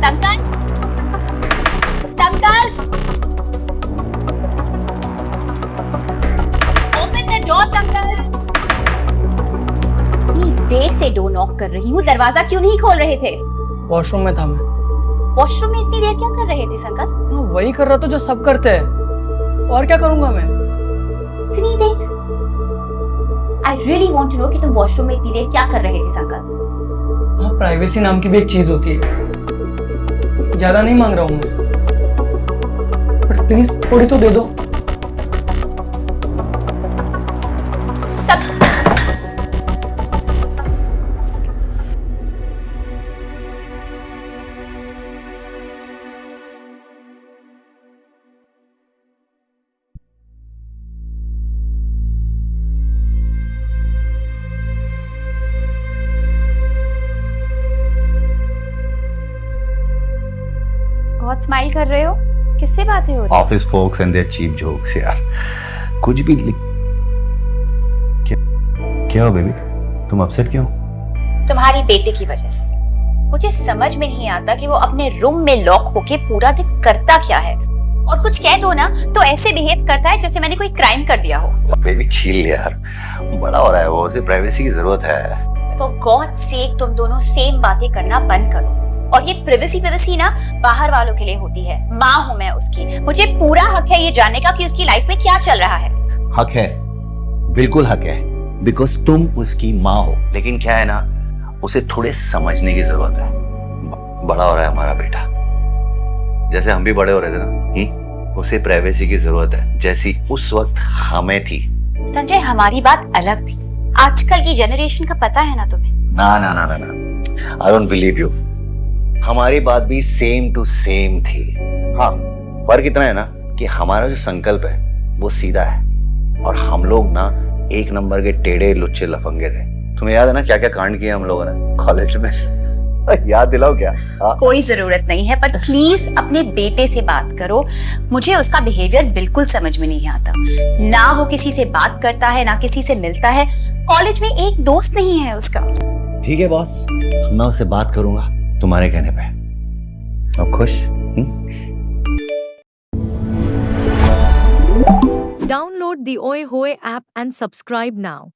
संकल्प, संकल्प, open the door संकल्प। इतनी देर से डोर नॉक कर रही हूँ, दरवाजा क्यों नहीं खोल रहे थे? वॉशरूम में था मैं। वॉशरूम में इतनी देर क्या कर रहे थे संकल्प? हाँ, वही कर रहा था जो सब करते हैं, और क्या करूंगा मैं? इतनी देर? I really want to know कि तुम वॉशरूम में इतनी देर क्या कर रहे थे संकल्प? हाँ, प्राइवेसी नाम की भी एक चीज होती है। ज्यादा नहीं मांग रहा हूँ मैं, पर प्लीज थोड़ी तो दे दो। बहुत स्माइल कर रहे हो, किससे बातें हो रही? Office folks and their cheap jokes यार। कुछ भी क्या हो बेबी, तुम अपसेट क्यों? तुम्हारी बेटे की वजह से। मुझे समझ में नहीं आता कि वो अपने रूम में लॉक होके पूरा दिन करता क्या है, और कुछ कह दो ना तो ऐसे बिहेव करता है जैसे मैंने कोई क्राइम कर दिया हो। बेबी चिल यार, बड़ा हो रहा है वो, उसे प्राइवेसी की जरूरत है। फॉर गॉड सेक तुम दोनों सेम बातें करना बंद करो। और ये प्राइवेसी ना बाहर वालों के लिए होती है। माँ हूँ मैं उसकी, मुझे पूरा हक है ये जानने का कि उसकी लाइफ में क्या चल रहा है। हक है, बिल्कुल हक है, बिकॉज तुम उसकी माँ हो। लेकिन क्या है ना, उसे थोड़े समझने की जरूरत है। बड़ा हो रहा है हमारा बेटा, जैसे हम भी बड़े हो रहे थे ना। उसे प्राइवेसी की जरूरत है, जैसी उस वक्त हमें थी। संजय, हमारी बात अलग थी, आजकल की जनरेशन का पता है ना तुम्हें। ना ना ना ना ना, आई डोंट बिलीव यू। हमारी बात भी सेम टू सेम थी। हाँ, फर्क इतना है ना कि हमारा जो संकल्प है वो सीधा है, और हम लोग ना एक नंबर के टेढ़े लुच्चे लफंगे थे। तुम्हें याद है ना क्या क्या कांड किए हम लोगों ने कॉलेज में? याद दिलाओ क्या? कोई जरूरत नहीं है, पर प्लीज अपने बेटे से बात करो। मुझे उसका बिहेवियर बिल्कुल समझ में नहीं आता। ना वो किसी से बात करता है, ना किसी से मिलता है। कॉलेज में एक दोस्त नहीं है उसका। ठीक है बॉस, मैं उससे बात करूंगा तुम्हारे कहने पे। अब खुश? Download the Oi Hoy app and subscribe now.